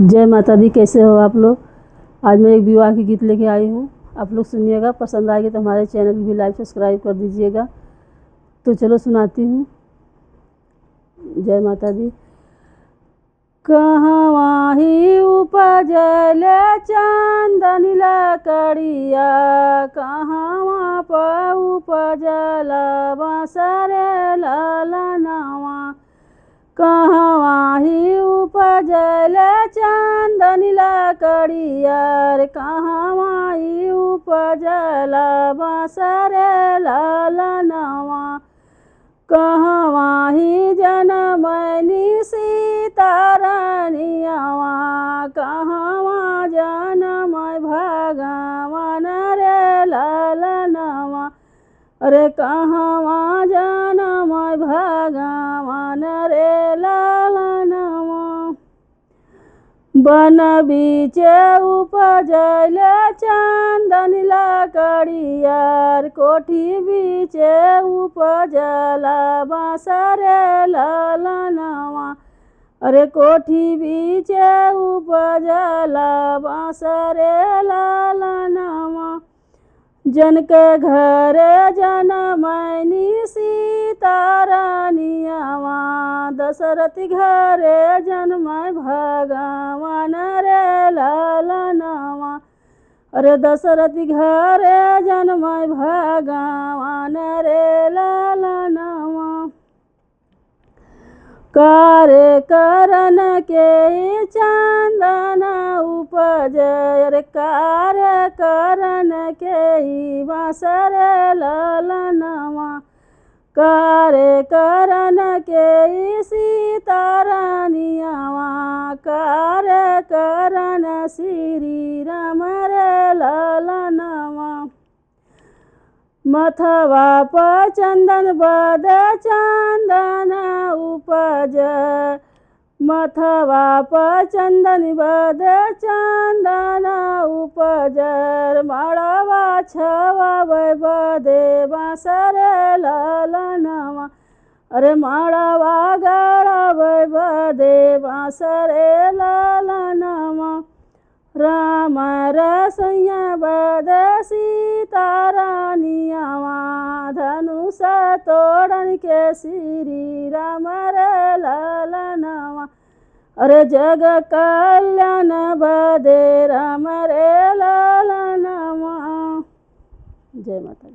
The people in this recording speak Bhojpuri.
जय माता दी। कैसे हो आप लोग। आज मैं एक विवाह की गीत लेके आई हूँ, आप लोग सुनिएगा। पसंद आएगी तो हमारे चैनल को भी लाइक सब्सक्राइब कर दीजिएगा। तो चलो सुनाती हूँ। जय माता दी। कहवा ही उपजल चंदन लकड़िया, कहवा पर उपजल बसर ललनवा। कहवा ही उपजल चंदन लकड़िया, कहवा ही उपजल बसर ललनवा। कहवा ही जनमैली सीता रानियावा, कहवा जनम भगवान रे ललनवा। अरे कहवा जनम भगवान रे ललनवा। बन बीच उपजल चंदन लकड़िया, कोठी बीच उपजल बसर ललनवा। अरे कोठी बीच उपजल बसर ललनवा। जनक घर जनमैली सीता रानियावा, दशरथ घर जन्मै भगवान रे ललनवा। अरे दशरथ घर जन्मै भगवान रे ललनवा। कार्य करन के चंदन उपज, अरे कार्य करन के बसर ललनवा। कार्य करन के सीता रानियावा, कार्य करन श्री राम रे ललनवा। मथवा पर चंदन बद चंदन उपज, मथवा पर चंदन बद चंदन उपजर। मड़वा छवा बदे बसर ललनवा। अरे मड़वा गड़ब बदे बसर ललनवा। राम रसैया बद सीता रानियावा, धनुष तोड़न के श्री राम रे ललनवा। अरे जग कल्याण बदे राम रे ललनवा। जय माता।